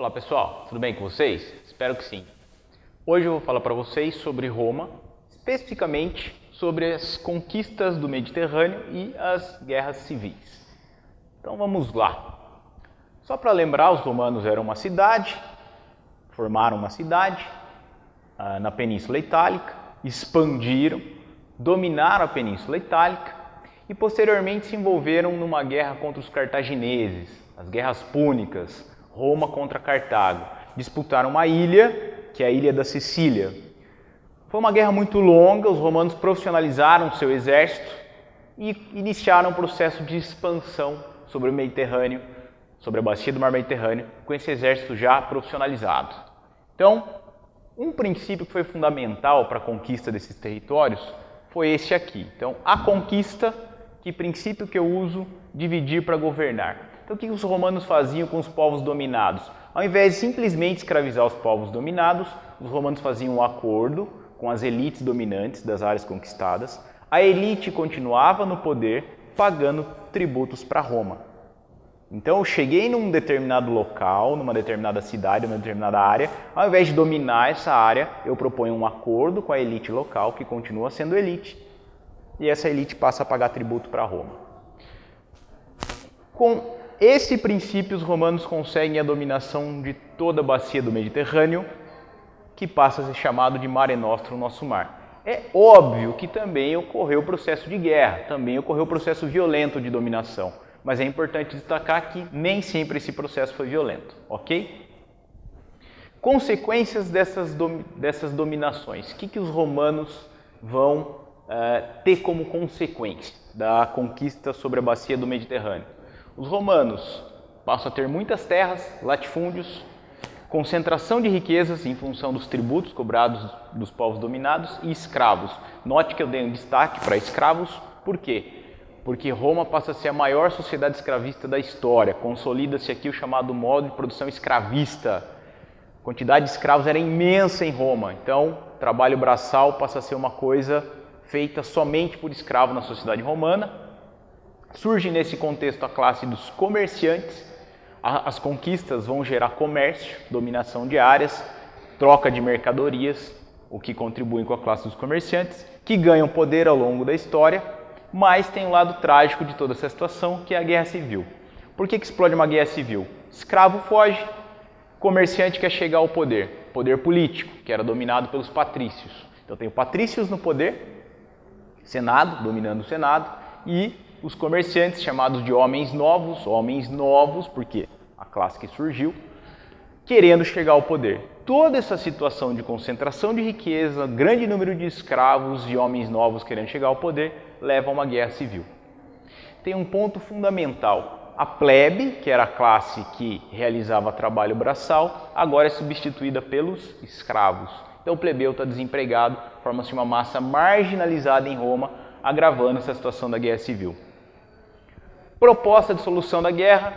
Olá pessoal, tudo bem com vocês? Espero que sim. Hoje eu vou falar para vocês sobre Roma, especificamente sobre as conquistas do Mediterrâneo e as guerras civis. Então vamos lá. Só para lembrar, os romanos eram uma cidade, formaram uma cidade na Península Itálica, expandiram, dominaram a Península Itálica e posteriormente se envolveram numa guerra contra os cartagineses, as guerras púnicas, Roma contra Cartago. Disputaram uma ilha, que é a Ilha da Sicília. Foi uma guerra muito longa, os romanos profissionalizaram seu exército e iniciaram um processo de expansão sobre o Mediterrâneo, sobre a bacia do Mar Mediterrâneo, com esse exército já profissionalizado. Então, um princípio que foi fundamental para a conquista desses territórios foi esse aqui. Então, a conquista, que princípio que eu uso? Dividir para governar. Então, o que os romanos faziam com os povos dominados? Ao invés de simplesmente escravizar os povos dominados, os romanos faziam um acordo com as elites dominantes das áreas conquistadas. A elite continuava no poder, pagando tributos para Roma. Então, eu cheguei num determinado local, numa determinada cidade, numa determinada área, ao invés de dominar essa área, eu proponho um acordo com a elite local, que continua sendo elite, e essa elite passa a pagar tributo para Roma. Com esse princípio, os romanos conseguem a dominação de toda a bacia do Mediterrâneo, que passa a ser chamado de Mare Nostrum, nosso mar. É óbvio que também ocorreu o processo de guerra, também ocorreu o processo violento de dominação, mas é importante destacar que nem sempre esse processo foi violento, ok? Consequências dessas dominações. O que os romanos vão ter como consequência da conquista sobre a bacia do Mediterrâneo? Os romanos passam a ter muitas terras, latifúndios, concentração de riquezas em função dos tributos cobrados dos povos dominados e escravos. Note que eu dei um destaque para escravos, por quê? Porque Roma passa a ser a maior sociedade escravista da história, consolida-se aqui o chamado modo de produção escravista. A quantidade de escravos era imensa em Roma, então trabalho braçal passa a ser uma coisa feita somente por escravo na sociedade romana. Surge nesse contexto a classe dos comerciantes, as conquistas vão gerar comércio, dominação de áreas, troca de mercadorias, o que contribui com a classe dos comerciantes, que ganham poder ao longo da história, mas tem um lado trágico de toda essa situação, que é a guerra civil. Por que explode uma guerra civil? Escravo foge, comerciante quer chegar ao poder, poder político, que era dominado pelos patrícios. Então tem patrícios no poder, Senado, dominando o Senado, e os comerciantes, chamados de homens novos, porque a classe que surgiu, querendo chegar ao poder. Toda essa situação de concentração de riqueza, grande número de escravos e homens novos querendo chegar ao poder, leva a uma guerra civil. Tem um ponto fundamental. A plebe, que era a classe que realizava trabalho braçal, agora é substituída pelos escravos. Então o plebeu está desempregado, forma-se uma massa marginalizada em Roma, agravando essa situação da guerra civil. Proposta de solução da guerra,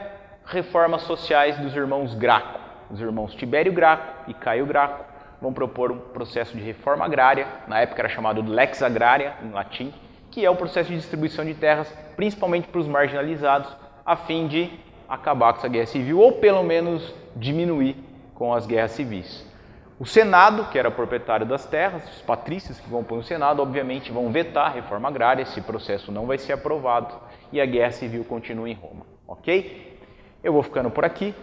reformas sociais dos irmãos Graco. Os irmãos Tibério Graco e Caio Graco vão propor um processo de reforma agrária, na época era chamado de Lex Agraria, em latim, que é o processo de distribuição de terras, principalmente para os marginalizados, a fim de acabar com essa guerra civil, ou pelo menos diminuir com as guerras civis. O Senado, que era proprietário das terras, os patrícios que vão para o Senado, obviamente vão vetar a reforma agrária, esse processo não vai ser aprovado e a guerra civil continua em Roma, ok? Eu vou ficando por aqui,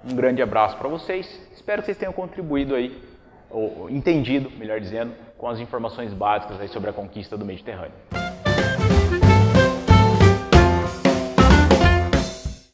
um grande abraço para vocês, espero que vocês tenham contribuído aí, ou entendido, melhor dizendo, com as informações básicas aí sobre a conquista do Mediterrâneo.